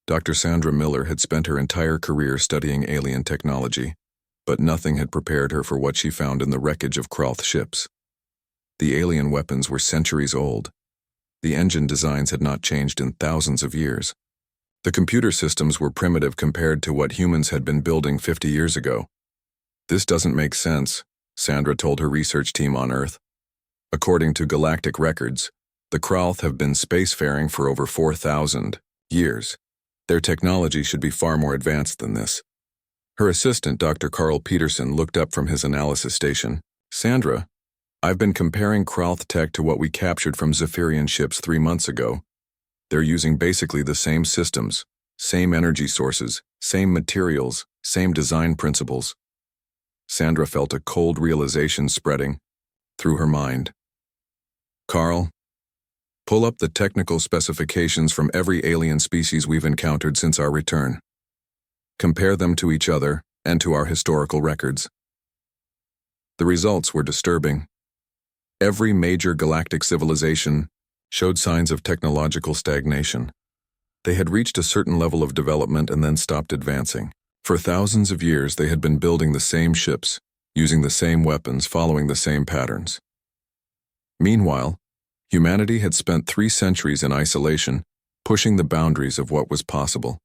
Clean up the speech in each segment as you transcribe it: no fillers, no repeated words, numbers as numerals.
Dr. Sandra Miller had spent her entire career studying alien technology, but nothing had prepared her for what she found in the wreckage of Kralth ships. The alien weapons were centuries old. The engine designs had not changed in thousands of years. The computer systems were primitive compared to what humans had been building 50 years ago. "This doesn't make sense," Sandra told her research team on Earth. "According to galactic records, the Kralth have been spacefaring for over 4,000 years. Their technology should be far more advanced than this." Her assistant, Dr. Carl Peterson, looked up from his analysis station. "Sandra, I've been comparing Kralth tech to what we captured from Zephyrian ships 3 months ago. They're using basically the same systems, same energy sources, same materials, same design principles." Sandra felt a cold realization spreading through her mind. "Carl, pull up the technical specifications from every alien species we've encountered since our return. Compare them to each other and to our historical records." The results were disturbing. Every major galactic civilization showed signs of technological stagnation. They had reached a certain level of development and then stopped advancing. For thousands of years they had been building the same ships, using the same weapons, following the same patterns. Meanwhile, humanity had spent 3 centuries in isolation, pushing the boundaries of what was possible.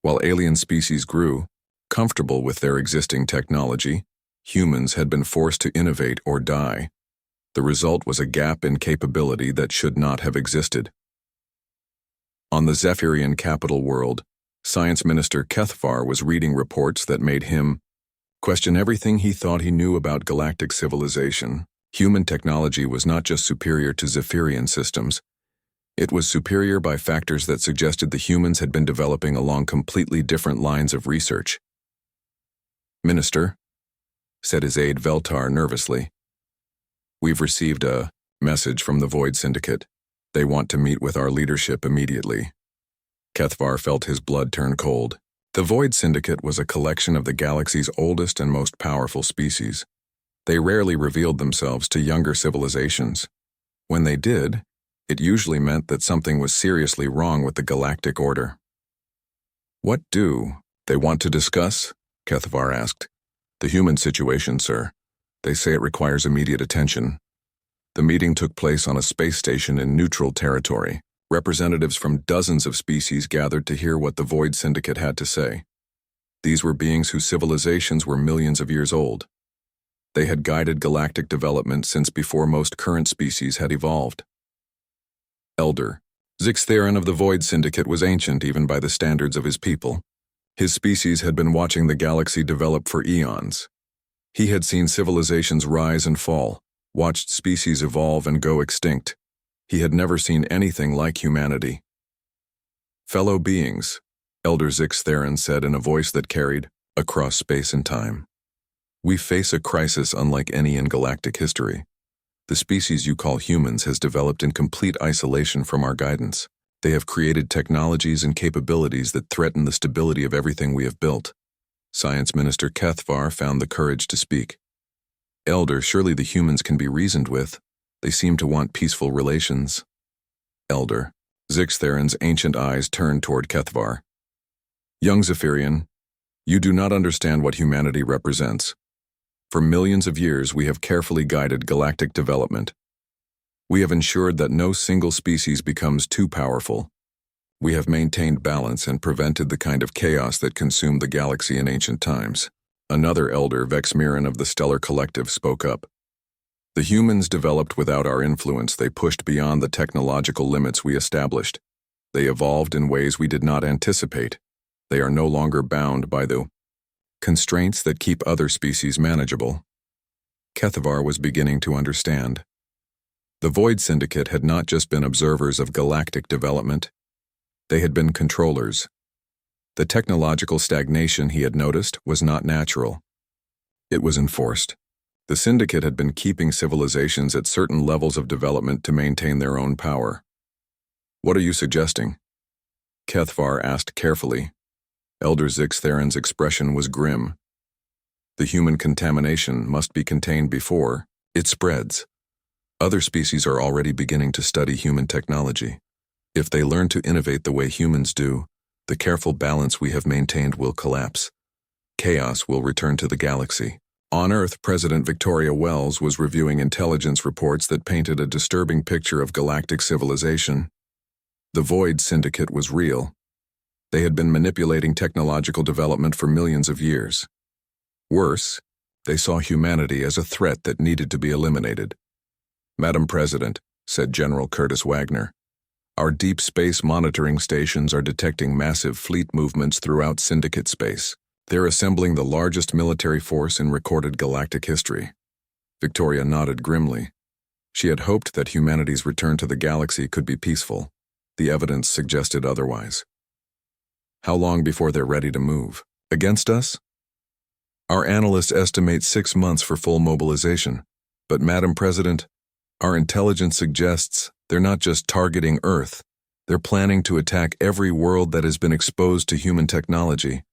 While alien species grew, comfortable with their existing technology, humans had been forced to innovate or die. The result was a gap in capability that should not have existed. On the Zephyrian capital world, Science Minister Kethvar was reading reports that made him question everything he thought he knew about galactic civilization. Human technology was not just superior to Zephyrian systems, it was superior by factors that suggested the humans had been developing along completely different lines of research. "Minister," said his aide Veltar nervously, "we've received a message from the Void Syndicate. They want to meet with our leadership immediately." Kethvar felt his blood turn cold. The Void Syndicate was a collection of the galaxy's oldest and most powerful species. They rarely revealed themselves to younger civilizations. When they did, it usually meant that something was seriously wrong with the galactic order. "What do they want to discuss?" Kethvar asked. "The human situation, sir. They say it requires immediate attention." The meeting took place on a space station in neutral territory. Representatives from dozens of species gathered to hear what the Void Syndicate had to say. These were beings whose civilizations were millions of years old. They had guided galactic development since before most current species had evolved. Elder Zixtherin of the Void Syndicate was ancient even by the standards of his people. His species had been watching the galaxy develop for eons. He had seen civilizations rise and fall, watched species evolve and go extinct. He had never seen anything like humanity. "Fellow beings," Elder Zixtherin said in a voice that carried across space and time, "we face a crisis unlike any in galactic history. The species you call humans has developed in complete isolation from our guidance. They have created technologies and capabilities that threaten the stability of everything we have built." Science Minister Kethvar found the courage to speak. "Elder, surely the humans can be reasoned with. They seem to want peaceful relations." "Elder," Zixtherin's ancient eyes turned toward Kethvar. "Young Zephyrian, you do not understand what humanity represents. For millions of years we have carefully guided galactic development. We have ensured that no single species becomes too powerful. We have maintained balance and prevented the kind of chaos that consumed the galaxy in ancient times." Another elder, Vexmiran of the Stellar Collective, spoke up. "The humans developed without our influence. They pushed beyond the technological limits we established. They evolved in ways we did not anticipate. They are no longer bound by the constraints that keep other species manageable." Kethvar was beginning to understand. The Void Syndicate had not just been observers of galactic development. They had been controllers. The technological stagnation he had noticed was not natural. It was enforced. The Syndicate had been keeping civilizations at certain levels of development to maintain their own power. "What are you suggesting?" Kethvar asked carefully. Elder Zixtherin's expression was grim. "The human contamination must be contained before it spreads. Other species are already beginning to study human technology. If they learn to innovate the way humans do, The careful balance we have maintained will collapse. Chaos will return to the galaxy. On Earth, President Victoria Wells was reviewing intelligence reports that painted a disturbing picture of galactic civilization. The Void Syndicate was real. They had been manipulating technological development for millions of years. Worse, they saw humanity as a threat that needed to be eliminated. "Madam President," said General Curtis Wagner, "our deep space monitoring stations are detecting massive fleet movements throughout Syndicate space. They're assembling the largest military force in recorded galactic history." Victoria nodded grimly. She had hoped that humanity's return to the galaxy could be peaceful. The evidence suggested otherwise. "How long before they're ready to move? Against us?" "Our analysts estimate 6 months for full mobilization. But, Madam President, our intelligence suggests they're not just targeting Earth. They're planning to attack every world that has been exposed to human technology.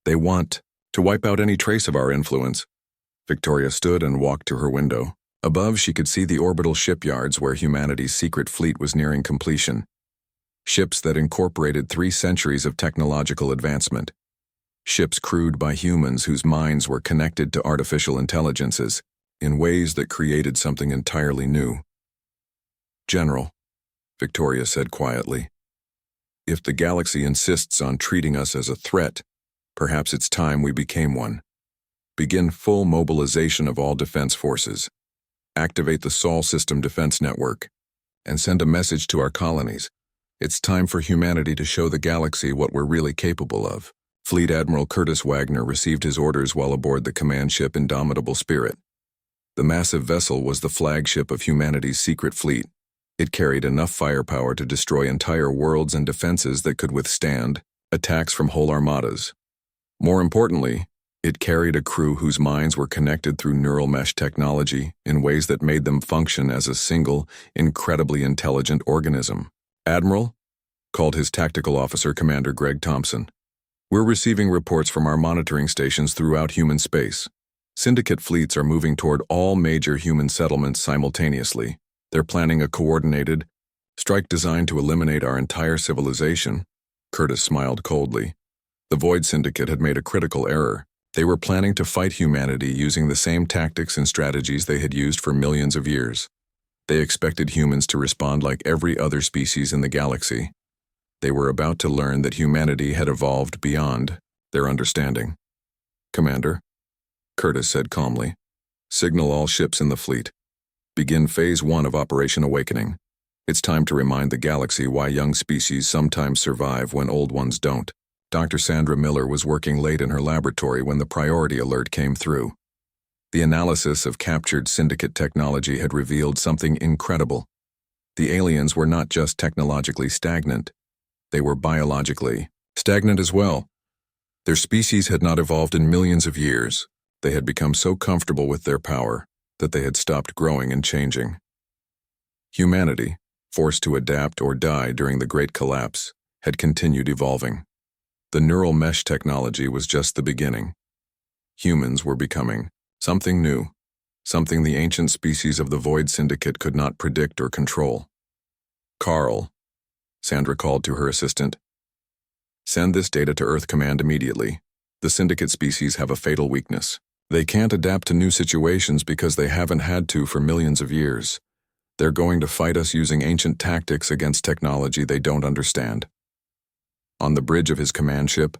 They want to wipe out any trace of our influence." Victoria stood and walked to her window. Above, she could see the orbital shipyards where humanity's secret fleet was nearing completion. Ships that incorporated 3 centuries of technological advancement. Ships crewed by humans whose minds were connected to artificial intelligences in ways that created something entirely new. "General," Victoria said quietly, "if the galaxy insists on treating us as a threat, perhaps it's time we became one. Begin full mobilization of all defense forces. Activate the Sol System Defense Network, and send a message to our colonies. It's time for humanity to show the galaxy what we're really capable of." Fleet Admiral Curtis Wagner received his orders while aboard the command ship Indomitable Spirit. The massive vessel was the flagship of humanity's secret fleet. It carried enough firepower to destroy entire worlds and defenses that could withstand attacks from whole armadas. More importantly, it carried a crew whose minds were connected through neural mesh technology in ways that made them function as a single, incredibly intelligent organism. "Admiral," called his tactical officer, Commander Greg Thompson, "we're receiving reports from our monitoring stations throughout human space. Syndicate fleets are moving toward all major human settlements simultaneously. They're planning a coordinated strike designed to eliminate our entire civilization." Curtis smiled coldly. The Void Syndicate had made a critical error. They were planning to fight humanity using the same tactics and strategies they had used for millions of years. They expected humans to respond like every other species in the galaxy. They were about to learn that humanity had evolved beyond their understanding. "Commander," Curtis said calmly, "signal all ships in the fleet. Begin Phase 1 of Operation Awakening. It's time to remind the galaxy why young species sometimes survive when old ones don't." Dr. Sandra Miller was working late in her laboratory when the priority alert came through. The analysis of captured Syndicate technology had revealed something incredible. The aliens were not just technologically stagnant, they were biologically stagnant as well. Their species had not evolved in millions of years. They had become so comfortable with their power that they had stopped growing and changing. Humanity, forced to adapt or die during the Great Collapse, had continued evolving. The neural mesh technology was just the beginning. Humans were becoming something new, something the ancient species of the Void Syndicate could not predict or control. "Carl," Sandra called to her assistant, "send this data to Earth Command immediately. The Syndicate species have a fatal weakness. They can't adapt to new situations because they haven't had to for millions of years. They're going to fight us using ancient tactics against technology they don't understand." On the bridge of his command ship,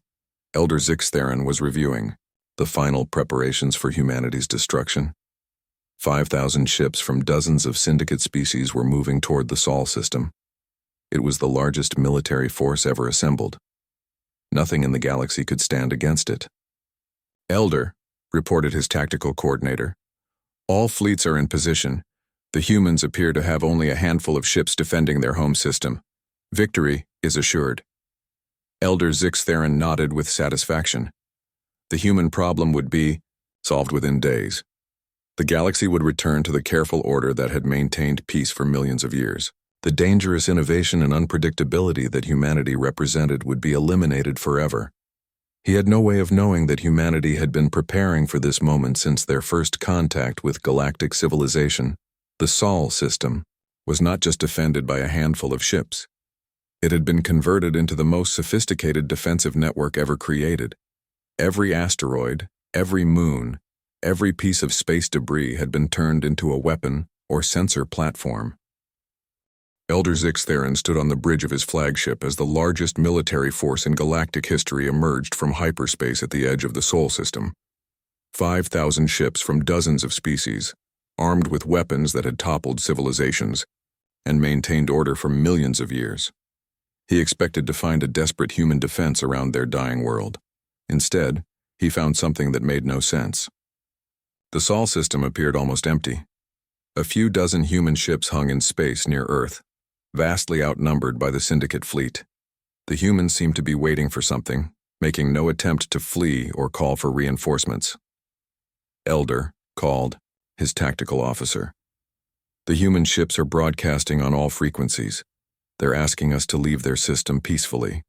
Elder Zix Theron was reviewing the final preparations for humanity's destruction. 5,000 ships from dozens of Syndicate species were moving toward the Sol system. It was the largest military force ever assembled. Nothing in the galaxy could stand against it. "Elder," reported his tactical coordinator, "all fleets are in position. The humans appear to have only a handful of ships defending their home system. Victory is assured." Elder Zix Theron nodded with satisfaction. The human problem would be solved within days. The galaxy would return to the careful order that had maintained peace for millions of years. The dangerous innovation and unpredictability that humanity represented would be eliminated forever. He had no way of knowing that humanity had been preparing for this moment since their first contact with galactic civilization. The Sol system was not just defended by a handful of ships. It had been converted into the most sophisticated defensive network ever created. Every asteroid, every moon, every piece of space debris had been turned into a weapon or sensor platform. Elder Zix Theron stood on the bridge of his flagship as the largest military force in galactic history emerged from hyperspace at the edge of the Sol system. 5,000 ships from dozens of species, armed with weapons that had toppled civilizations and maintained order for millions of years. He expected to find a desperate human defense around their dying world. Instead, he found something that made no sense. The Sol system appeared almost empty. A few dozen human ships hung in space near Earth, vastly outnumbered by the Syndicate fleet. The humans seemed to be waiting for something, making no attempt to flee or call for reinforcements. Elder called his tactical officer. "The human ships are broadcasting on all frequencies. They're asking us to leave their system peacefully."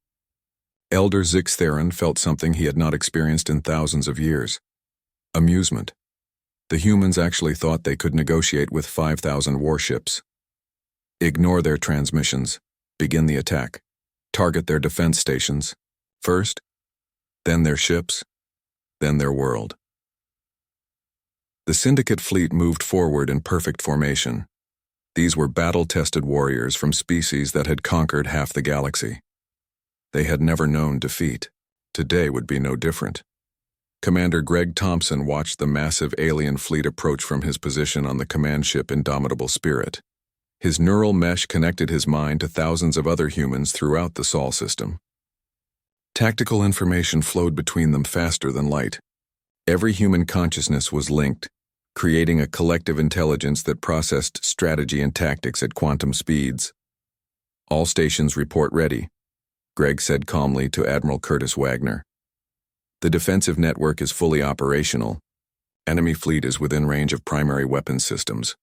Elder Zix Theron felt something he had not experienced in thousands of years. Amusement. The humans actually thought they could negotiate with 5,000 warships. Ignore their transmissions. Begin the attack. Target their defense stations. First, then their ships, then their world. The Syndicate fleet moved forward in perfect formation. These were battle-tested warriors from species that had conquered half the galaxy. They had never known defeat. Today would be no different. Commander Greg Thompson watched the massive alien fleet approach from his position on the command ship Indomitable Spirit. His neural mesh connected his mind to thousands of other humans throughout the Sol system. Tactical information flowed between them faster than light. Every human consciousness was linked, creating a collective intelligence that processed strategy and tactics at quantum speeds. "All stations report ready," Greg said calmly to Admiral Curtis Wagner. "The defensive network is fully operational. Enemy fleet is within range of primary weapons systems."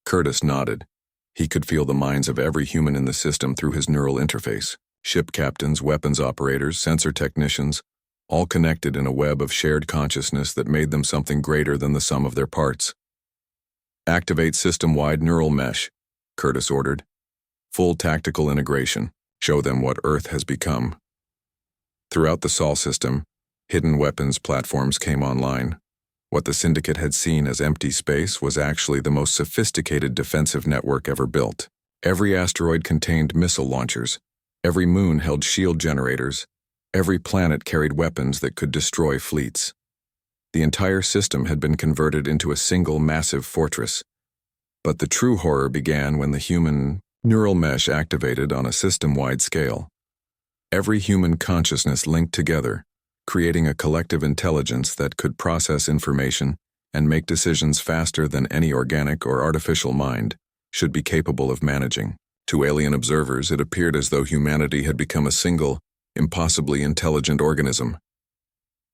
Curtis nodded. He could feel the minds of every human in the system through his neural interface. Ship captains, weapons operators, sensor technicians, all connected in a web of shared consciousness that made them something greater than the sum of their parts. "Activate system-wide neural mesh," Curtis ordered. "Full tactical integration. Show them what Earth has become." Throughout the Sol system, hidden weapons platforms came online. What the Syndicate had seen as empty space was actually the most sophisticated defensive network ever built. Every asteroid contained missile launchers. Every moon held shield generators. Every planet carried weapons that could destroy fleets. The entire system had been converted into a single massive fortress. But the true horror began when the human neural mesh activated on a system-wide scale. Every human consciousness linked together, creating a collective intelligence that could process information and make decisions faster than any organic or artificial mind should be capable of managing. To alien observers, it appeared as though humanity had become a single, impossibly intelligent organism.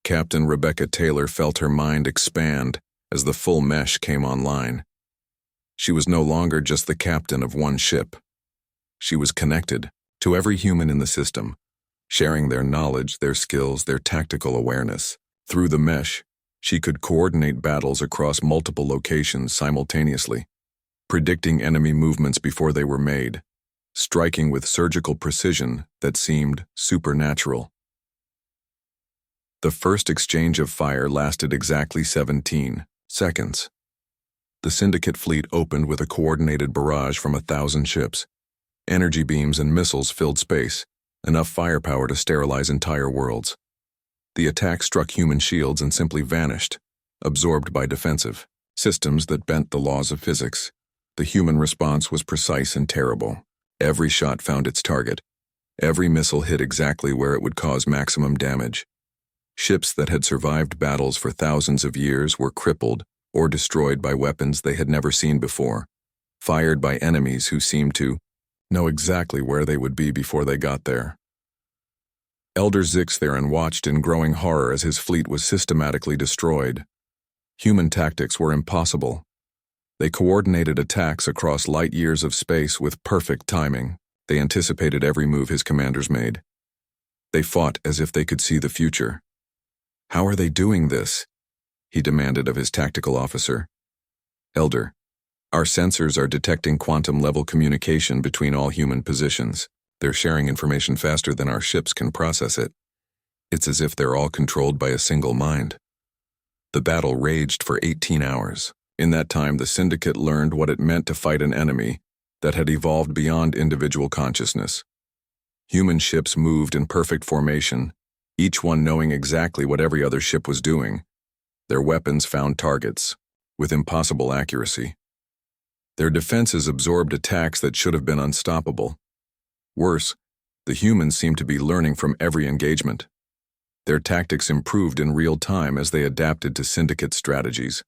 Captain Rebecca Taylor felt her mind expand as the full mesh came online. She was no longer just the captain of one ship. She was connected to every human in the system, sharing their knowledge, their skills, their tactical awareness. Through the mesh, she could coordinate battles across multiple locations simultaneously, predicting enemy movements before they were made, striking with surgical precision that seemed supernatural. The first exchange of fire lasted exactly 17 seconds. The Syndicate fleet opened with a coordinated barrage from 1,000 ships. Energy beams and missiles filled space, enough firepower to sterilize entire worlds. The attack struck human shields and simply vanished, absorbed by defensive systems that bent the laws of physics. The human response was precise and terrible. Every shot found its target. Every missile hit exactly where it would cause maximum damage. Ships that had survived battles for thousands of years were crippled or destroyed by weapons they had never seen before, fired by enemies who seemed to know exactly where they would be before they got there. Elder Zix Theron watched in growing horror as his fleet was systematically destroyed. Human tactics were impossible. They coordinated attacks across light years of space with perfect timing. They anticipated every move his commanders made. They fought as if they could see the future. "How are they doing this?" he demanded of his tactical officer. "Elder, our sensors are detecting quantum-level communication between all human positions. They're sharing information faster than our ships can process it. It's as if they're all controlled by a single mind. The battle raged for 18 hours. In that time, the Syndicate learned what it meant to fight an enemy that had evolved beyond individual consciousness. Human ships moved in perfect formation, each one knowing exactly what every other ship was doing. Their weapons found targets, with impossible accuracy. Their defenses absorbed attacks that should have been unstoppable. Worse, the humans seemed to be learning from every engagement. Their tactics improved in real time as they adapted to Syndicate strategies.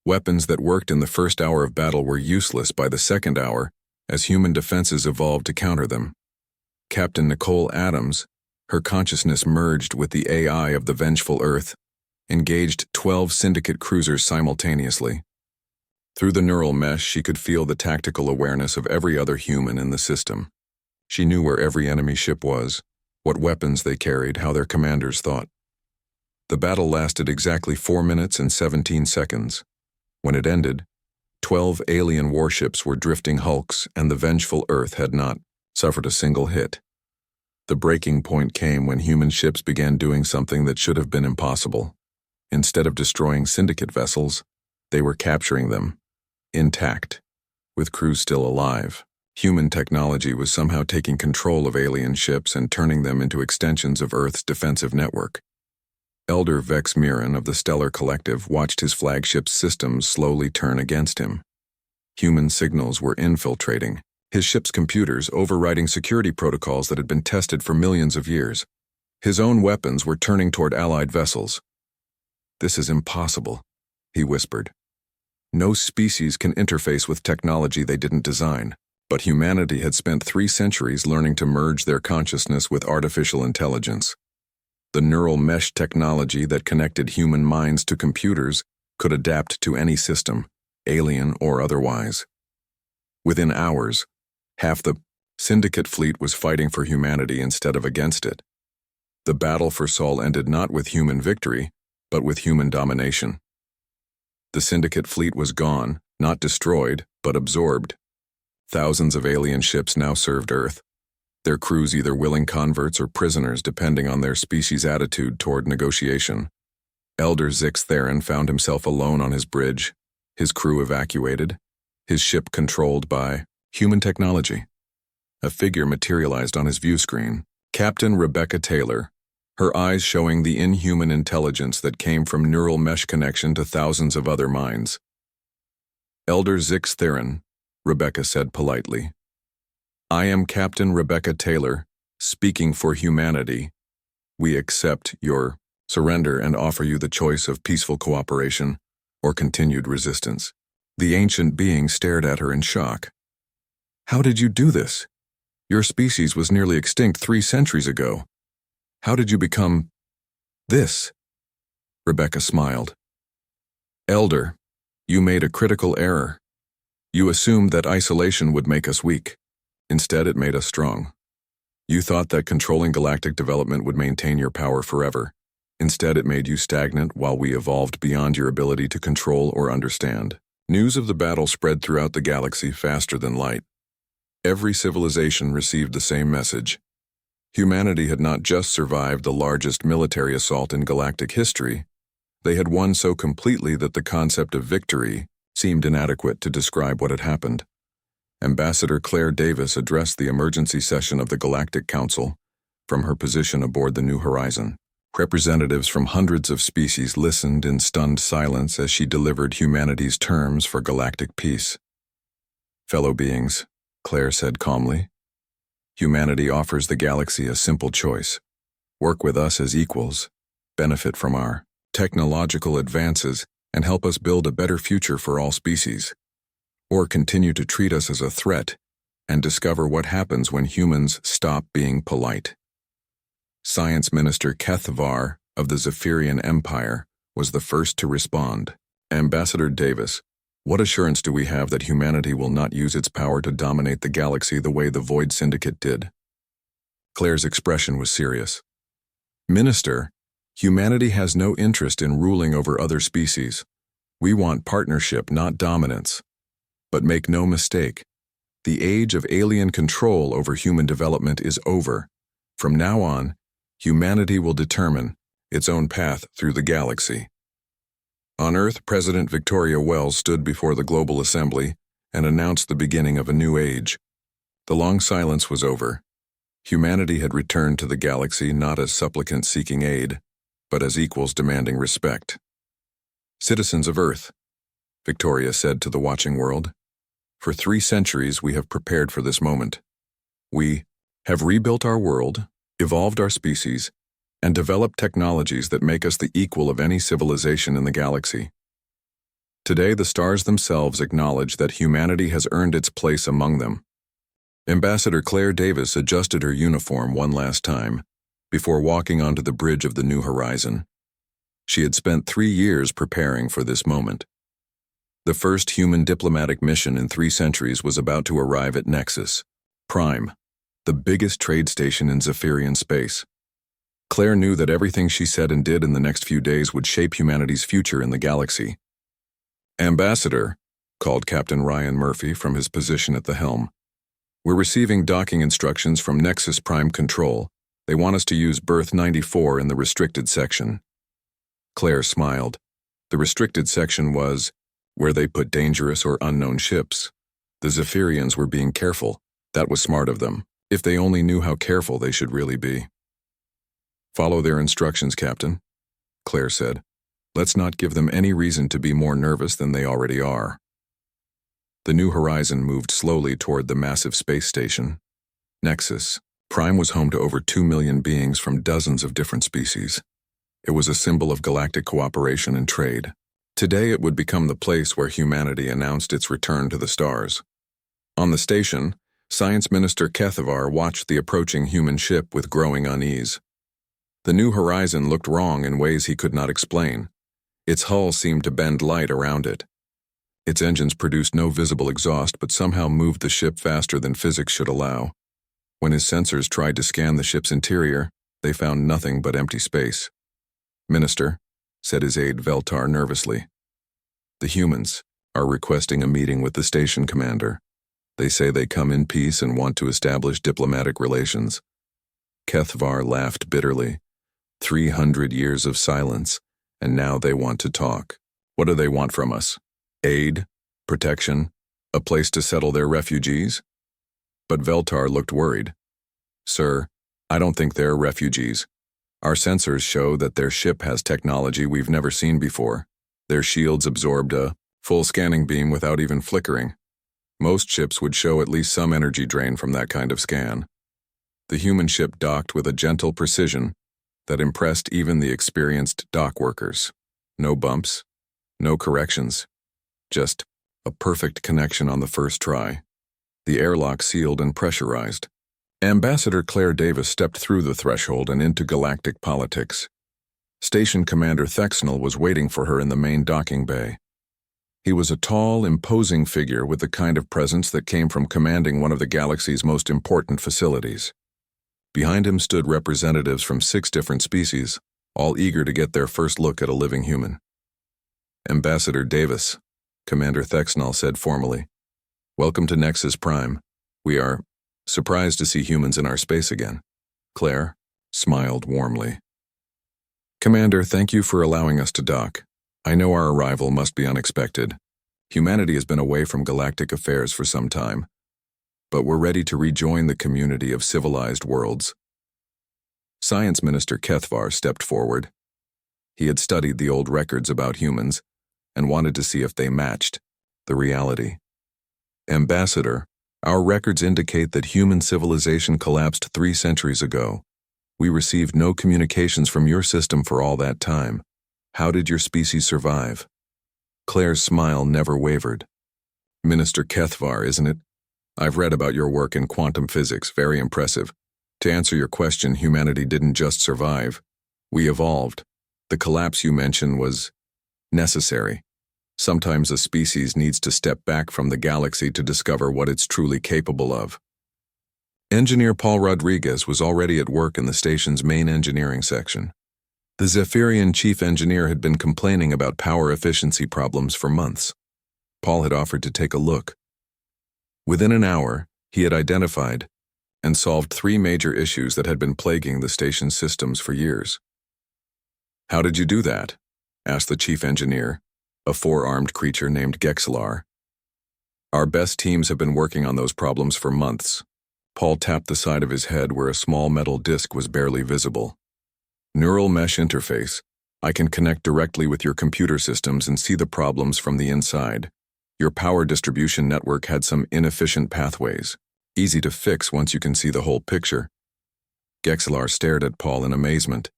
Weapons that worked in the first hour of battle were useless by the second hour as human defenses evolved to counter them. Captain Nicole Adams, her consciousness merged with the AI of the vengeful Earth, engaged 12 Syndicate cruisers simultaneously. Through the neural mesh, she could feel the tactical awareness of every other human in the system. She knew where every enemy ship was, what weapons they carried, how their commanders thought. The battle lasted exactly 4 minutes and 17 seconds. When it ended, 12 alien warships were drifting hulks, and the vengeful Earth had not suffered a single hit. The breaking point came when human ships began doing something that should have been impossible. Instead of destroying Syndicate vessels, they were capturing them, intact, with crews still alive. Human technology was somehow taking control of alien ships and turning them into extensions of Earth's defensive network. Elder Vex Mirren of the Stellar Collective watched his flagship's systems slowly turn against him. Human signals were infiltrating his ship's computers, overriding security protocols that had been tested for millions of years. His own weapons were turning toward Allied vessels. "This is impossible," he whispered. "No species can interface with technology they didn't design." But humanity had spent 3 centuries learning to merge their consciousness with artificial intelligence. The neural mesh technology that connected human minds to computers could adapt to any system, alien or otherwise. Within hours, half the Syndicate fleet was fighting for humanity instead of against it. The battle for Sol ended not with human victory, but with human domination. The Syndicate fleet was gone, not destroyed, but absorbed. Thousands of alien ships now served Earth, their crews either willing converts or prisoners depending on their species' attitude toward negotiation. Elder Zix Theron found himself alone on his bridge, his crew evacuated, his ship controlled by human technology. A figure materialized on his view screen, Captain Rebecca Taylor, her eyes showing the inhuman intelligence that came from neural mesh connection to thousands of other minds. "Elder Zix Theron," Rebecca said politely. "I am Captain Rebecca Taylor, speaking for humanity. We accept your surrender and offer you the choice of peaceful cooperation or continued resistance." The ancient being stared at her in shock. "How did you do this? Your species was nearly extinct 3 centuries ago. How did you become this?" Rebecca smiled. "Elder, you made a critical error. You assumed that isolation would make us weak. Instead, it made us strong. You thought that controlling galactic development would maintain your power forever. Instead, it made you stagnant while we evolved beyond your ability to control or understand." News of the battle spread throughout the galaxy faster than light. Every civilization received the same message. Humanity had not just survived the largest military assault in galactic history, they had won so completely that the concept of victory seemed inadequate to describe what had happened. Ambassador Claire Davis addressed the emergency session of the Galactic Council from her position aboard the New Horizon. Representatives from hundreds of species listened in stunned silence as she delivered humanity's terms for galactic peace. "Fellow beings," Claire said calmly, "humanity offers the galaxy a simple choice. Work with us as equals, benefit from our technological advances, and help us build a better future for all species. Or continue to treat us as a threat and discover what happens when humans stop being polite." Science Minister Keth Var of the Zephyrian Empire was the first to respond. "Ambassador Davis, what assurance do we have that humanity will not use its power to dominate the galaxy the way the Void Syndicate did?" Claire's expression was serious. "Minister, humanity has no interest in ruling over other species. We want partnership, not dominance. But make no mistake, The age of alien control over human development is over. From now on, humanity will determine its own path through the galaxy. On Earth, President Victoria Wells stood before the Global Assembly and announced the beginning of a new age. The long silence was over. Humanity had returned to the galaxy not as supplicants seeking aid, but as equals demanding respect. "Citizens of Earth," Victoria said to the watching world, "for 3 centuries we have prepared for this moment. We have rebuilt our world, evolved our species, and developed technologies that make us the equal of any civilization in the galaxy. Today the stars themselves acknowledge that humanity has earned its place among them." Ambassador Claire Davis adjusted her uniform one last time before walking onto the bridge of the New Horizon. She had spent 3 years preparing for this moment. The first human diplomatic mission in 3 centuries was about to arrive at Nexus Prime, the biggest trade station in Zephyrian space. Claire knew that everything she said and did in the next few days would shape humanity's future in the galaxy. "Ambassador," called Captain Ryan Murphy from his position at the helm, "we're receiving docking instructions from Nexus Prime Control. They want us to use berth 94 in the restricted section." Claire smiled. The restricted section was where they put dangerous or unknown ships. The Zephyrians were being careful. That was smart of them. If they only knew how careful they should really be. "Follow their instructions, Captain," Claire said. "Let's not give them any reason to be more nervous than they already are." The New Horizon moved slowly toward the massive space station. Nexus Prime was home to over 2 million beings from dozens of different species. It was a symbol of galactic cooperation and trade. Today it would become the place where humanity announced its return to the stars. On the station, Science Minister Kethavar watched the approaching human ship with growing unease. The New Horizon looked wrong in ways he could not explain. Its hull seemed to bend light around it. Its engines produced no visible exhaust but somehow moved the ship faster than physics should allow. When his sensors tried to scan the ship's interior, they found nothing but empty space. "Minister," said his aide Veltar nervously, "the humans are requesting a meeting with the station commander. They say they come in peace and want to establish diplomatic relations." Kethvar laughed bitterly. 300 years of silence, and now they want to talk. What do they want from us? Aid? Protection? A place to settle their refugees? But Veltar looked worried. "Sir, I don't think they're refugees. Our sensors show that their ship has technology we've never seen before. Their shields absorbed a full scanning beam without even flickering. Most ships would show at least some energy drain from that kind of scan. The human ship docked with a gentle precision that impressed even the experienced dock workers. No bumps, no corrections, just a perfect connection on the first try. The airlock sealed and pressurized. Ambassador Claire Davis stepped through the threshold and into galactic politics. Station Commander Thexnell was waiting for her in the main docking bay. He was a tall, imposing figure with the kind of presence that came from commanding one of the galaxy's most important facilities. Behind him stood representatives from 6 different species, all eager to get their first look at a living human. "Ambassador Davis," Commander Thexnell said formally, "welcome to Nexus Prime. We are surprised to see humans in our space again." Claire smiled warmly. "Commander, thank you for allowing us to dock. I know our arrival must be unexpected. Humanity has been away from galactic affairs for some time, but we're ready to rejoin the community of civilized worlds." Science Minister Kethvar stepped forward. He had studied the old records about humans and wanted to see if they matched the reality. "Ambassador, our records indicate that human civilization collapsed 3 centuries ago. We received no communications from your system for all that time. How did your species survive?" Claire's smile never wavered. "Minister Kethvar, isn't it? I've read about your work in quantum physics, very impressive. To answer your question, humanity didn't just survive. We evolved. The collapse you mention was necessary. Sometimes a species needs to step back from the galaxy to discover what it's truly capable of." Engineer Paul Rodriguez was already at work in the station's main engineering section. The Zephyrian chief engineer had been complaining about power efficiency problems for months. Paul had offered to take a look. Within an hour, he had identified and solved 3 major issues that had been plaguing the station's systems for years. "How did you do that?" asked the chief engineer, a 4-armed creature named Gexlar. "Our best teams have been working on those problems for months." Paul tapped the side of his head where a small metal disc was barely visible. "Neural mesh interface. I can connect directly with your computer systems and see the problems from the inside. Your power distribution network had some inefficient pathways. Easy to fix once you can see the whole picture." Gexlar stared at Paul in amazement.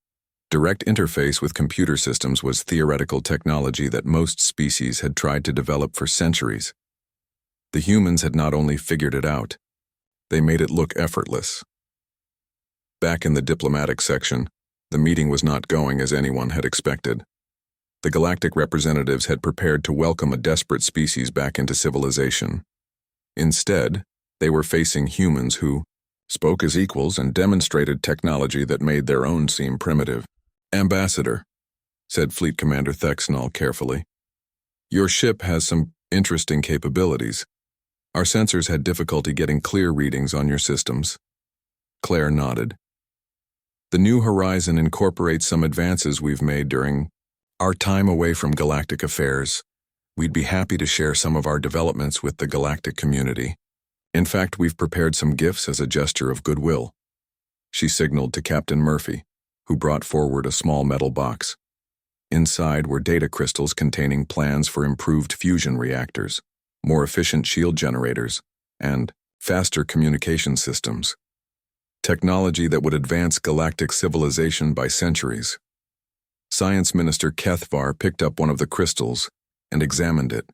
Direct interface with computer systems was theoretical technology that most species had tried to develop for centuries. The humans had not only figured it out, they made it look effortless. Back in the diplomatic section, the meeting was not going as anyone had expected. The galactic representatives had prepared to welcome a desperate species back into civilization. Instead, they were facing humans who spoke as equals and demonstrated technology that made their own seem primitive. "Ambassador," said Fleet Commander Thexnall carefully, "your ship has some interesting capabilities. Our sensors had difficulty getting clear readings on your systems." Claire nodded. "The New Horizon incorporates some advances we've made during our time away from galactic affairs. We'd be happy to share some of our developments with the galactic community. In fact, we've prepared some gifts as a gesture of goodwill." She signaled to Captain Murphy, who brought forward a small metal box. Inside were data crystals containing plans for improved fusion reactors, more efficient shield generators, and faster communication systems. Technology that would advance galactic civilization by centuries. Science Minister Kethvar picked up one of the crystals and examined it.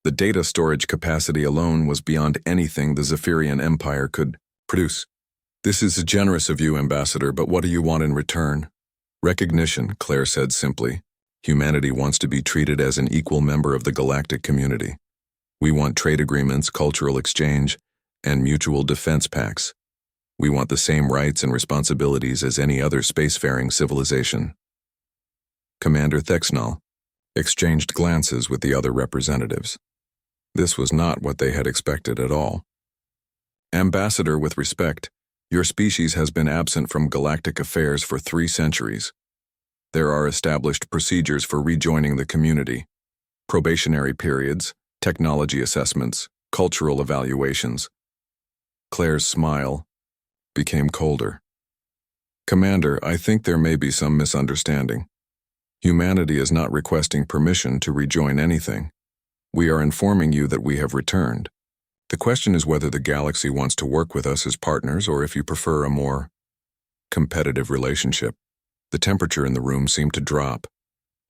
The data storage capacity alone was beyond anything the Zephyrian Empire could produce. "This is generous of you, Ambassador, but what do you want in return?" "Recognition," Claire said simply. "Humanity wants to be treated as an equal member of the galactic community. We want trade agreements, cultural exchange, and mutual defense pacts. We want the same rights and responsibilities as any other spacefaring civilization." Commander Thexnall exchanged glances with the other representatives. This was not what they had expected at all. "Ambassador, with respect, your species has been absent from galactic affairs for 3 centuries. There are established procedures for rejoining the community. Probationary periods, technology assessments, cultural evaluations." Claire's smile became colder. "Commander, I think there may be some misunderstanding. Humanity is not requesting permission to rejoin anything. We are informing you that we have returned. The question is whether the galaxy wants to work with us as partners or if you prefer a more competitive relationship." The temperature in the room seemed to drop.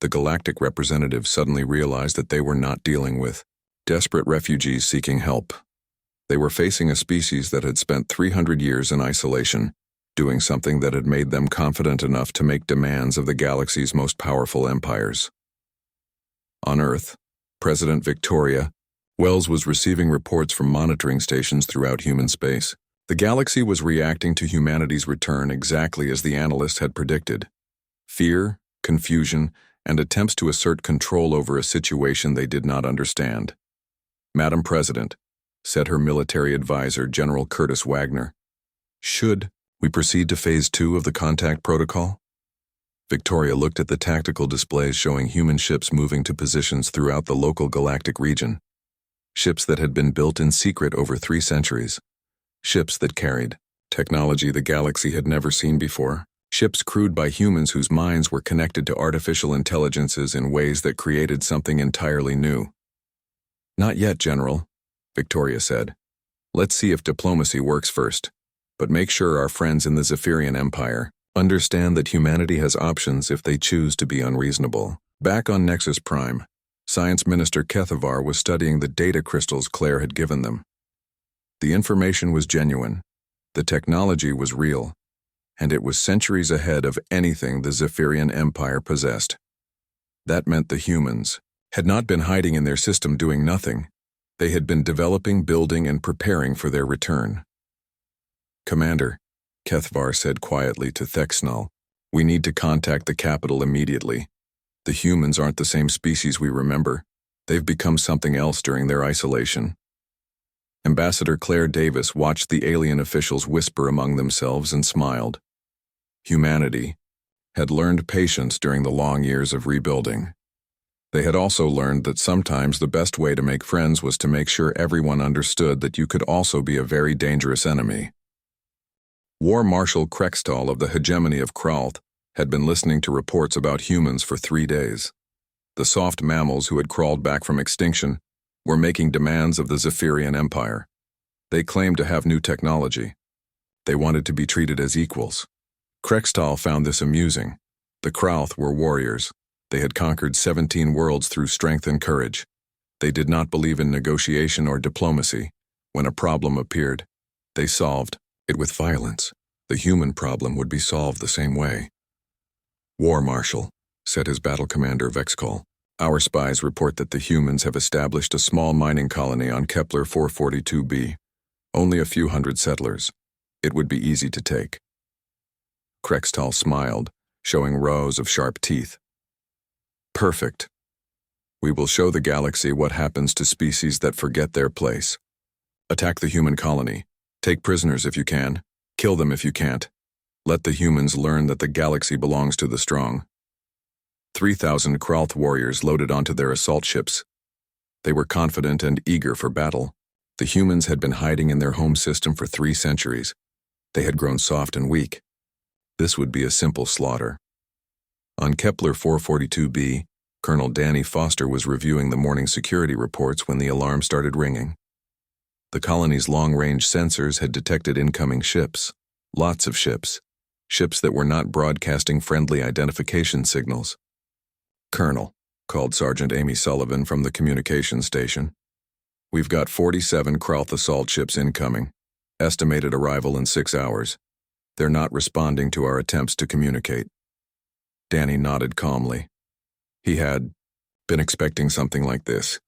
The galactic representatives suddenly realized that they were not dealing with desperate refugees seeking help. They were facing a species that had spent 300 years in isolation, doing something that had made them confident enough to make demands of the galaxy's most powerful empires. On Earth, President Victoria Wells was receiving reports from monitoring stations throughout human space. The galaxy was reacting to humanity's return exactly as the analysts had predicted. Fear, confusion, and attempts to assert control over a situation they did not understand. "Madam President," said her military advisor, General Curtis Wagner, "should we proceed to Phase 2 of the contact protocol?" Victoria looked at the tactical displays showing human ships moving to positions throughout the local galactic region. Ships that had been built in secret over 3 centuries. Ships that carried technology the galaxy had never seen before. Ships crewed by humans whose minds were connected to artificial intelligences in ways that created something entirely new. "Not yet, General," Victoria said. "Let's see if diplomacy works first. But make sure our friends in the Zephyrian Empire understand that humanity has options if they choose to be unreasonable." Back on Nexus Prime, Science Minister Kethavar was studying the data crystals Claire had given them. The information was genuine, the technology was real, and it was centuries ahead of anything the Zephyrian Empire possessed. That meant the humans had not been hiding in their system doing nothing. They had been developing, building, and preparing for their return. "Commander," Kethvar said quietly to Thexnall, "we need to contact the capital immediately. The humans aren't the same species we remember. They've become something else during their isolation." Ambassador Claire Davis watched the alien officials whisper among themselves and smiled. Humanity had learned patience during the long years of rebuilding. They had also learned that sometimes the best way to make friends was to make sure everyone understood that you could also be a very dangerous enemy. War Marshal Krextal of the hegemony of Kralth had been listening to reports about humans for 3 days. The soft mammals who had crawled back from extinction were making demands of the Zephyrian Empire. They claimed to have new technology. They wanted to be treated as equals. Krextal found this amusing. The Kralth were warriors. They had conquered 17 worlds through strength and courage. They did not believe in negotiation or diplomacy. When a problem appeared, they solved it with violence. The human problem would be solved the same way. War Marshal, said his battle commander Vexcol. Our spies report that the humans have established a small mining colony on Kepler 442b. Only a few hundred settlers. It would be easy to take. Krextal smiled, showing rows of sharp teeth. Perfect. We will show the galaxy what happens to species that forget their place. Attack the human colony. Take prisoners if you can. Kill them if you can't. Let the humans learn that the galaxy belongs to the strong. 3,000 Kralth warriors loaded onto their assault ships. They were confident and eager for battle. The humans had been hiding in their home system for 3 centuries. They had grown soft and weak. This would be a simple slaughter. On Kepler 442b, Colonel Danny Foster was reviewing the morning security reports when the alarm started ringing. The colony's long-range sensors had detected incoming ships. Lots of ships. Ships that were not broadcasting friendly identification signals. Colonel, called Sergeant Amy Sullivan from the communications station. We've got 47 Kralth assault ships incoming. Estimated arrival in 6 hours. They're not responding to our attempts to communicate. Danny nodded calmly. He had been expecting something like this.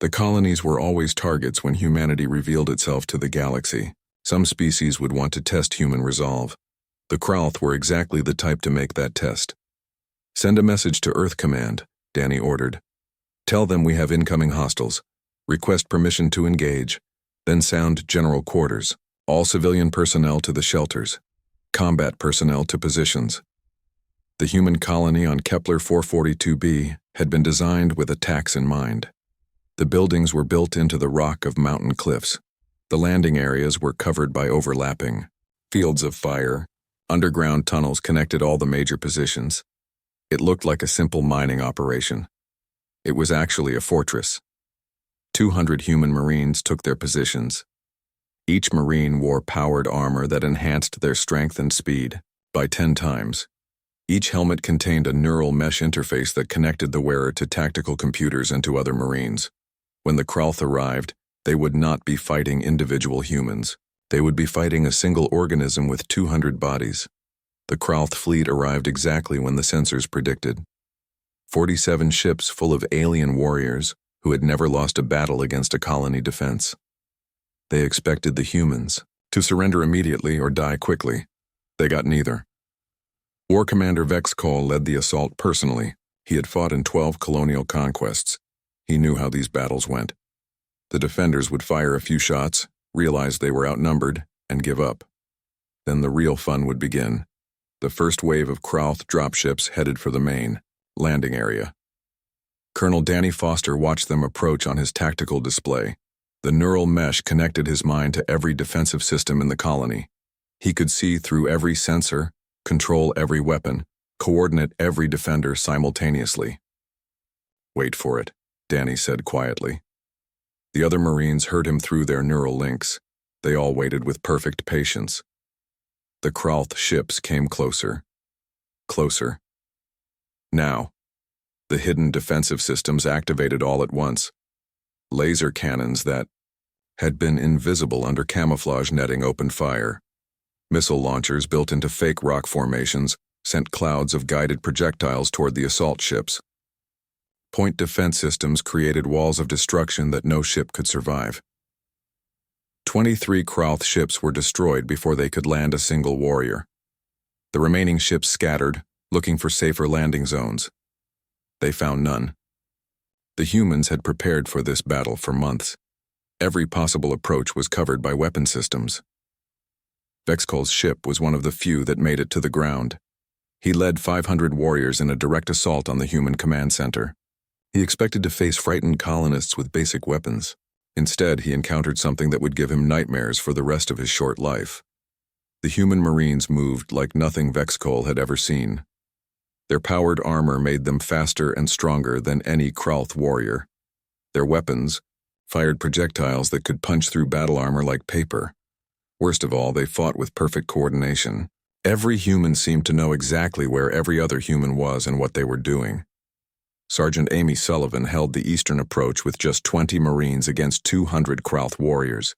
The colonies were always targets when humanity revealed itself to the galaxy. Some species would want to test human resolve. The Kralth were exactly the type to make that test. Send a message to Earth Command, Danny ordered. Tell them we have incoming hostiles. Request permission to engage. Then sound general quarters. All civilian personnel to the shelters. Combat personnel to positions. The human colony on Kepler 442b had been designed with attacks in mind. The buildings were built into the rock of mountain cliffs. The landing areas were covered by overlapping fields of fire. Underground tunnels connected all the major positions. It looked like a simple mining operation. It was actually a fortress. 200 human Marines took their positions. Each Marine wore powered armor that enhanced their strength and speed by 10 times. Each helmet contained a neural mesh interface that connected the wearer to tactical computers and to other Marines. When the Kralth arrived, they would not be fighting individual humans. They would be fighting a single organism with 200 bodies. The Kralth fleet arrived exactly when the sensors predicted. 47 ships full of alien warriors who had never lost a battle against a colony defense. They expected the humans to surrender immediately or die quickly. They got neither. War Commander Vexcol led the assault personally. He had fought in 12 colonial conquests. He knew how these battles went. The defenders would fire a few shots, realize they were outnumbered, and give up. Then the real fun would begin. The first wave of Kralth dropships headed for the main landing area. Colonel Danny Foster watched them approach on his tactical display. The neural mesh connected his mind to every defensive system in the colony. He could see through every sensor, control every weapon, coordinate every defender simultaneously. Wait for it, Danny said quietly. The other Marines heard him through their neural links. They all waited with perfect patience. The Kralth ships came closer. Closer. Now, the hidden defensive systems activated all at once. Laser cannons that had been invisible under camouflage netting opened fire. Missile launchers built into fake rock formations sent clouds of guided projectiles toward the assault ships. Point defense systems created walls of destruction that no ship could survive. 23 Kralth ships were destroyed before they could land a single warrior. The remaining ships scattered, looking for safer landing zones. They found none. The humans had prepared for this battle for months. Every possible approach was covered by weapon systems. Vexcol's ship was one of the few that made it to the ground. He led 500 warriors in a direct assault on the human command center. He expected to face frightened colonists with basic weapons. Instead, he encountered something that would give him nightmares for the rest of his short life. The human Marines moved like nothing Vexcol had ever seen. Their powered armor made them faster and stronger than any Kralth warrior. Their weapons fired projectiles that could punch through battle armor like paper. Worst of all, they fought with perfect coordination. Every human seemed to know exactly where every other human was and what they were doing. Sergeant Amy Sullivan held the eastern approach with just 20 Marines against 200 Kralth warriors.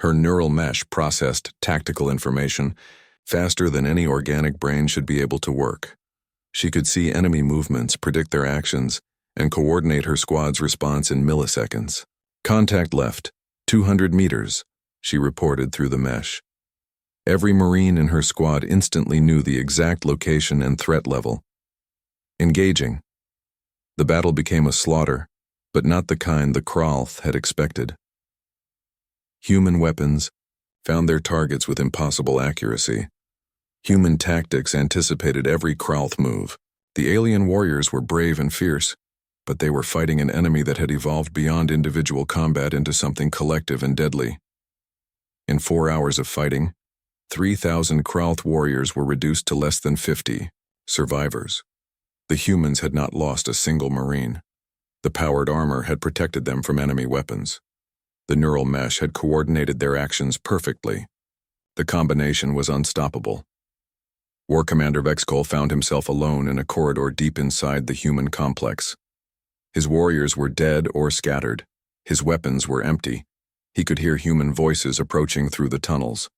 Her neural mesh processed tactical information faster than any organic brain should be able to work. She could see enemy movements, predict their actions, and coordinate her squad's response in milliseconds. Contact left, 200 meters, she reported through the mesh. Every Marine in her squad instantly knew the exact location and threat level. Engaging. The battle became a slaughter, but not the kind the Kralth had expected. Human weapons found their targets with impossible accuracy. Human tactics anticipated every Kralth move. The alien warriors were brave and fierce, but they were fighting an enemy that had evolved beyond individual combat into something collective and deadly. In 4 hours of fighting, 3,000 Kralth warriors were reduced to less than 50 survivors. The humans had not lost a single Marine. The powered armor had protected them from enemy weapons. The neural mesh had coordinated their actions perfectly. The combination was unstoppable. War Commander Vexcol found himself alone in a corridor deep inside the human complex. His warriors were dead or scattered. His weapons were empty. He could hear human voices approaching through the tunnels.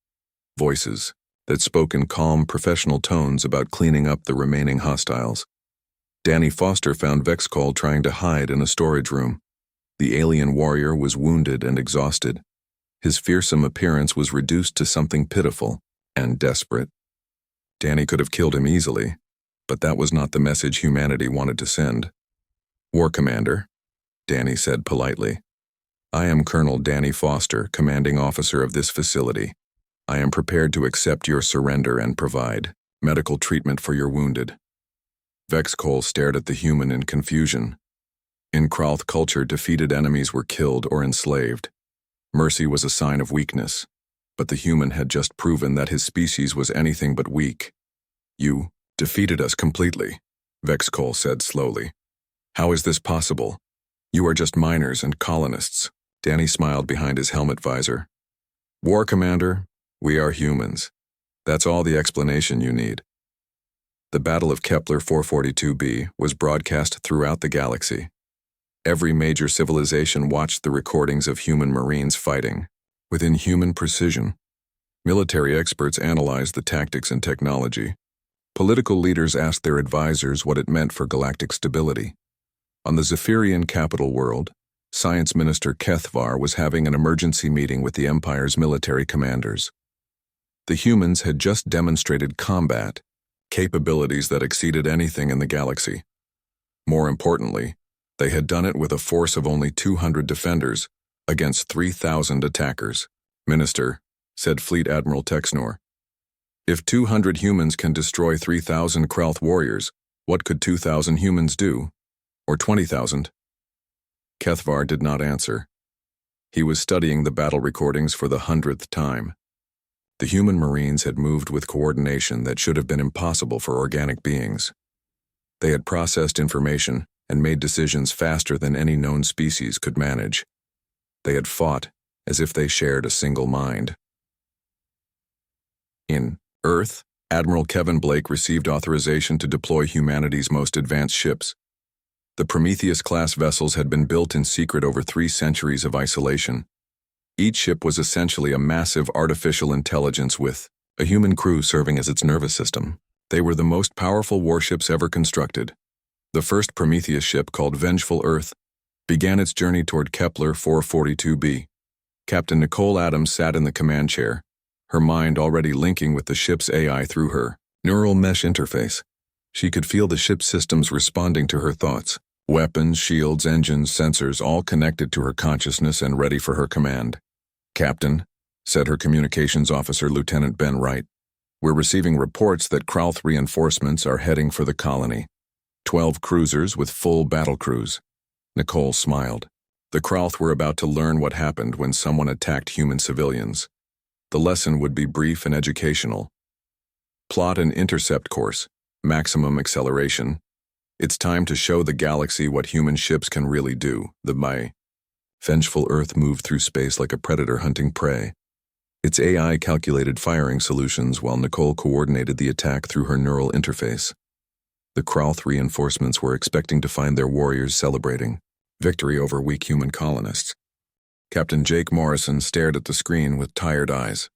Voices that spoke in calm, professional tones about cleaning up the remaining hostiles. Danny Foster found Vexcol trying to hide in a storage room. The alien warrior was wounded and exhausted. His fearsome appearance was reduced to something pitiful and desperate. Danny could have killed him easily, but that was not the message humanity wanted to send. War Commander, Danny said politely. I am Colonel Danny Foster, commanding officer of this facility. I am prepared to accept your surrender and provide medical treatment for your wounded. Vexcol stared at the human in confusion. In Kralth culture, defeated enemies were killed or enslaved. Mercy was a sign of weakness, but the human had just proven that his species was anything but weak. You defeated us completely, Vexcol said slowly. How is this possible? You are just miners and colonists. Danny smiled behind his helmet visor. War Commander, we are humans. That's all the explanation you need. The Battle of Kepler 442b was broadcast throughout the galaxy. Every major civilization watched the recordings of human Marines fighting, with inhuman precision. Military experts analyzed the tactics and technology. Political leaders asked their advisors what it meant for galactic stability. On the Zephyrian capital world, Science Minister Kethvar was having an emergency meeting with the Empire's military commanders. The humans had just demonstrated combat, capabilities that exceeded anything in the galaxy. More importantly, they had done it with a force of only 200 defenders against 3,000 attackers. Minister, said Fleet Admiral Texnor. If 200 humans can destroy 3,000 Kralth warriors, what could 2,000 humans do? Or 20,000? Kethvar did not answer. He was studying the battle recordings for the 100th time. The human Marines had moved with coordination that should have been impossible for organic beings. They had processed information and made decisions faster than any known species could manage. They had fought as if they shared a single mind. In Earth, Admiral Kevin Blake received authorization to deploy humanity's most advanced ships. The Prometheus-class vessels had been built in secret over 3 centuries of isolation. Each ship was essentially a massive artificial intelligence with a human crew serving as its nervous system. They were the most powerful warships ever constructed. The first Prometheus ship, called Vengeful Earth, began its journey toward Kepler 442b. Captain Nicole Adams sat in the command chair, her mind already linking with the ship's AI through her neural mesh interface. She could feel the ship's systems responding to her thoughts. Weapons, shields, engines, sensors, all connected to her consciousness and ready for her command. "Captain," said her communications officer, Lieutenant Ben Wright, "we're receiving reports that Krauth reinforcements are heading for the colony. 12 cruisers with full battle crews." Nicole smiled. The Krauth were about to learn what happened when someone attacked human civilians. The lesson would be brief and educational. Plot an intercept course, maximum acceleration. It's time to show the galaxy what human ships can really do. The vengeful Earth moved through space like a predator hunting prey. Its AI calculated firing solutions while Nicole coordinated the attack through her neural interface. The Krauth reinforcements were expecting to find their warriors celebrating victory over weak human colonists. Captain Jake Morrison stared at the screen with tired eyes.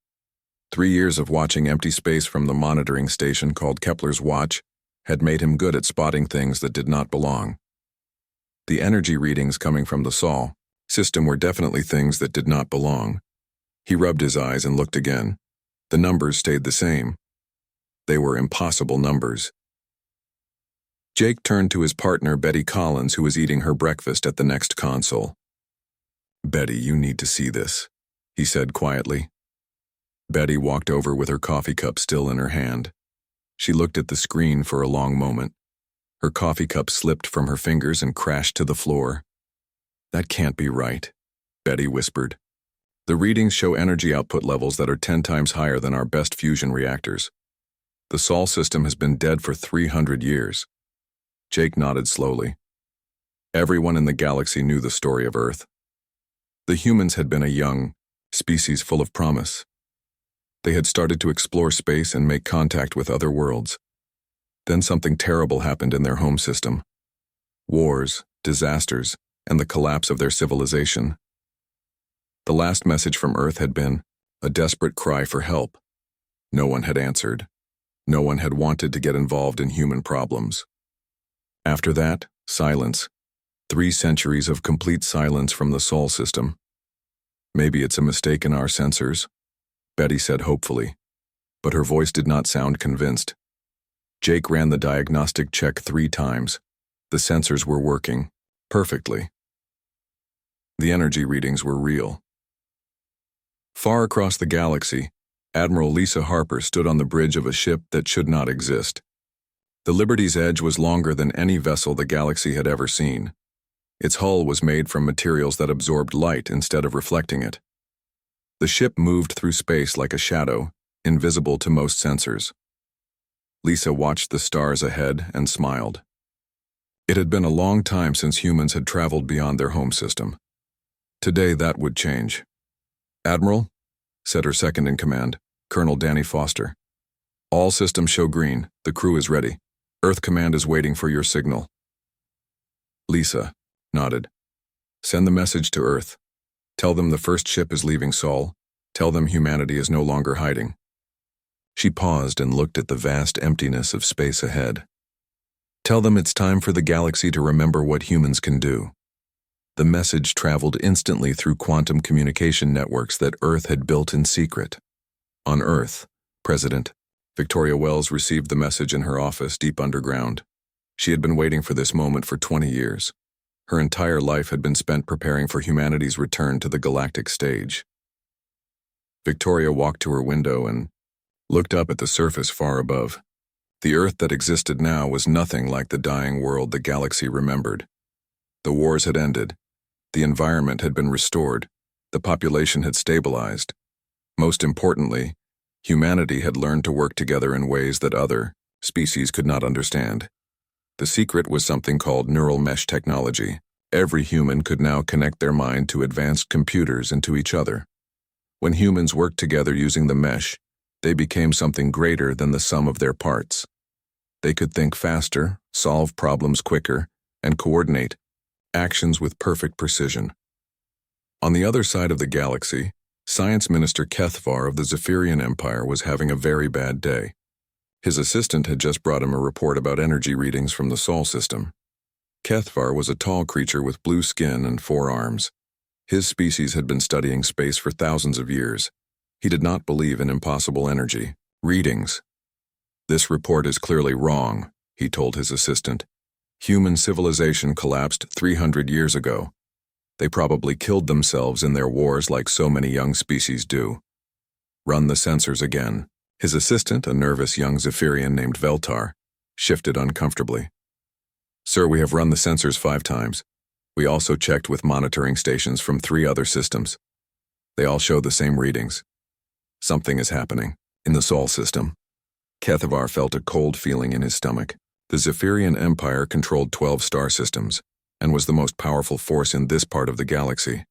3 years of watching empty space from the monitoring station called Kepler's Watch had made him good at spotting things that did not belong. The energy readings coming from the Sol system were definitely things that did not belong. He rubbed his eyes and looked again. The numbers stayed the same. They were impossible numbers. Jake turned to his partner, Betty Collins, who was eating her breakfast at the next console. "Betty, you need to see this," he said quietly. Betty walked over with her coffee cup still in her hand. She looked at the screen for a long moment. Her coffee cup slipped from her fingers and crashed to the floor. "That can't be right," Betty whispered. "The readings show energy output levels that are 10 times higher than our best fusion reactors. The Sol system has been dead for 300 years. Jake nodded slowly. Everyone in the galaxy knew the story of Earth. The humans had been a young species full of promise. They had started to explore space and make contact with other worlds. Then something terrible happened in their home system. Wars, disasters, and the collapse of their civilization. The last message from Earth had been a desperate cry for help. No one had answered. No one had wanted to get involved in human problems. After that, silence. 3 centuries of complete silence from the Sol system. "Maybe it's a mistake in our sensors," Betty said hopefully, but her voice did not sound convinced. Jake ran the diagnostic check 3 times. The sensors were working perfectly. The energy readings were real. Far across the galaxy, Admiral Lisa Harper stood on the bridge of a ship that should not exist. The Liberty's edge was longer than any vessel the galaxy had ever seen. Its hull was made from materials that absorbed light instead of reflecting it. The ship moved through space like a shadow, invisible to most sensors. Lisa watched the stars ahead and smiled. It had been a long time since humans had traveled beyond their home system. Today that would change. "Admiral," said her second-in-command, Colonel Danny Foster. "All systems show green. The crew is ready. Earth Command is waiting for your signal." Lisa nodded. "Send the message to Earth. Tell them the first ship is leaving Sol. Tell them humanity is no longer hiding." She paused and looked at the vast emptiness of space ahead. "Tell them it's time for the galaxy to remember what humans can do." The message traveled instantly through quantum communication networks that Earth had built in secret. On Earth, President Victoria Wells received the message in her office deep underground. She had been waiting for this moment for 20 years. Her entire life had been spent preparing for humanity's return to the galactic stage. Victoria walked to her window and looked up at the surface far above. The Earth that existed now was nothing like the dying world the galaxy remembered. The wars had ended. The environment had been restored. The population had stabilized. Most importantly, humanity had learned to work together in ways that other species could not understand. The secret was something called neural mesh technology. Every human could now connect their mind to advanced computers and to each other. When humans worked together using the mesh, they became something greater than the sum of their parts. They could think faster, solve problems quicker, and coordinate actions with perfect precision. On the other side of the galaxy, Science Minister Kethvar of the Zephyrian Empire was having a very bad day. His assistant had just brought him a report about energy readings from the Sol system. Kethvar was a tall creature with blue skin and 4 arms. His species had been studying space for thousands of years. He did not believe in impossible energy readings. "This report is clearly wrong," he told his assistant. Human civilization collapsed 300 years ago. They probably killed themselves in their wars like so many young species do. Run the sensors again. His assistant, a nervous young Zephyrian named Veltar, shifted uncomfortably. Sir, we have run the sensors 5 times. We also checked with monitoring stations from 3 other systems. They all show the same readings. Something is happening in the Sol system. Kethavar felt a cold feeling in his stomach. The Zephyrian Empire controlled 12 star systems and was the most powerful force in this part of the galaxy.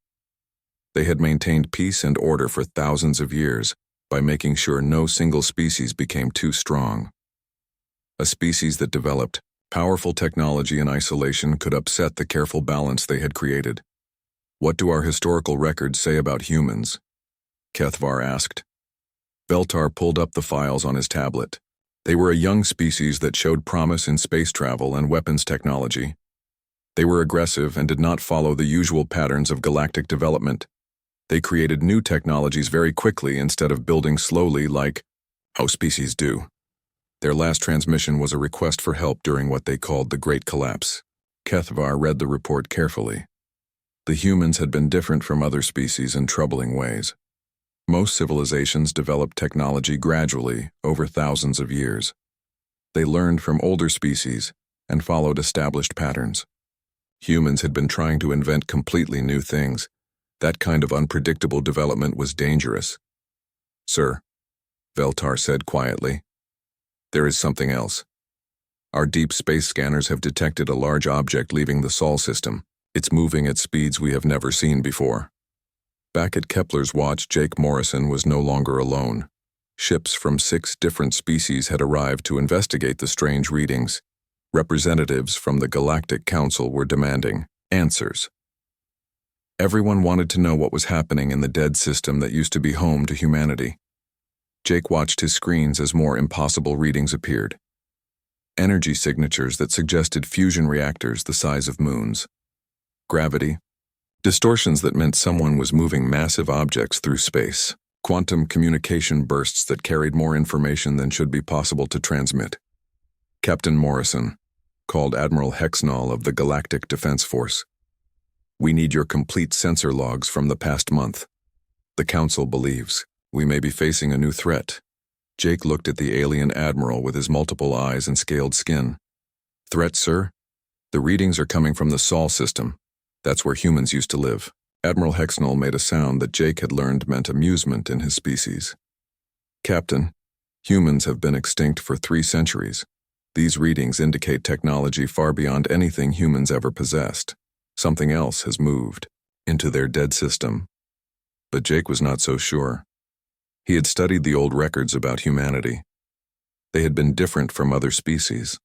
They had maintained peace and order for thousands of years by making sure no single species became too strong. A species that developed powerful technology in isolation could upset the careful balance they had created. What do our historical records say about humans? Kethavar asked. Veltar pulled up the files on his tablet. They were a young species that showed promise in space travel and weapons technology. They were aggressive and did not follow the usual patterns of galactic development. They created new technologies very quickly instead of building slowly like how species do. Their last transmission was a request for help during what they called the Great Collapse. Kethavar read the report carefully. The humans had been different from other species in troubling ways. Most civilizations developed technology gradually over thousands of years. They learned from older species and followed established patterns. Humans had been trying to invent completely new things. That kind of unpredictable development was dangerous. Sir, Veltar said quietly, there is something else. Our deep space scanners have detected a large object leaving the Sol system. It's moving at speeds we have never seen before. Back at Kepler's watch, Jake Morrison was no longer alone. Ships from 6 different species had arrived to investigate the strange readings. Representatives from the Galactic Council were demanding answers. Everyone wanted to know what was happening in the dead system that used to be home to humanity. Jake watched his screens as more impossible readings appeared. Energy signatures that suggested fusion reactors the size of moons. Gravity. Distortions that meant someone was moving massive objects through space. Quantum communication bursts that carried more information than should be possible to transmit. Captain Morrison called Admiral Hexnall of the Galactic Defense Force. We need your complete sensor logs from the past month. The Council believes we may be facing a new threat. Jake looked at the alien admiral with his multiple eyes and scaled skin. Threat, sir? The readings are coming from the Sol system. That's where humans used to live. Admiral Hexnall made a sound that Jake had learned meant amusement in his species. Captain, humans have been extinct for 3 centuries. These readings indicate technology far beyond anything humans ever possessed. Something else has moved into their dead system. But Jake was not so sure. He had studied the old records about humanity. They had been different from other species.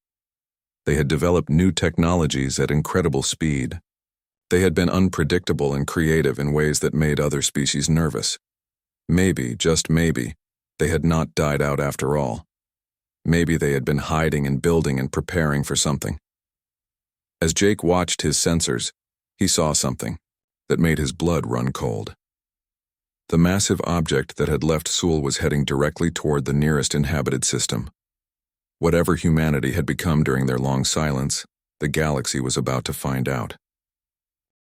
They had developed new technologies at incredible speed. They had been unpredictable and creative in ways that made other species nervous. Maybe, just maybe, they had not died out after all. Maybe they had been hiding and building and preparing for something. As Jake watched his sensors, he saw something that made his blood run cold. The massive object that had left Sul was heading directly toward the nearest inhabited system. Whatever humanity had become during their long silence, the galaxy was about to find out.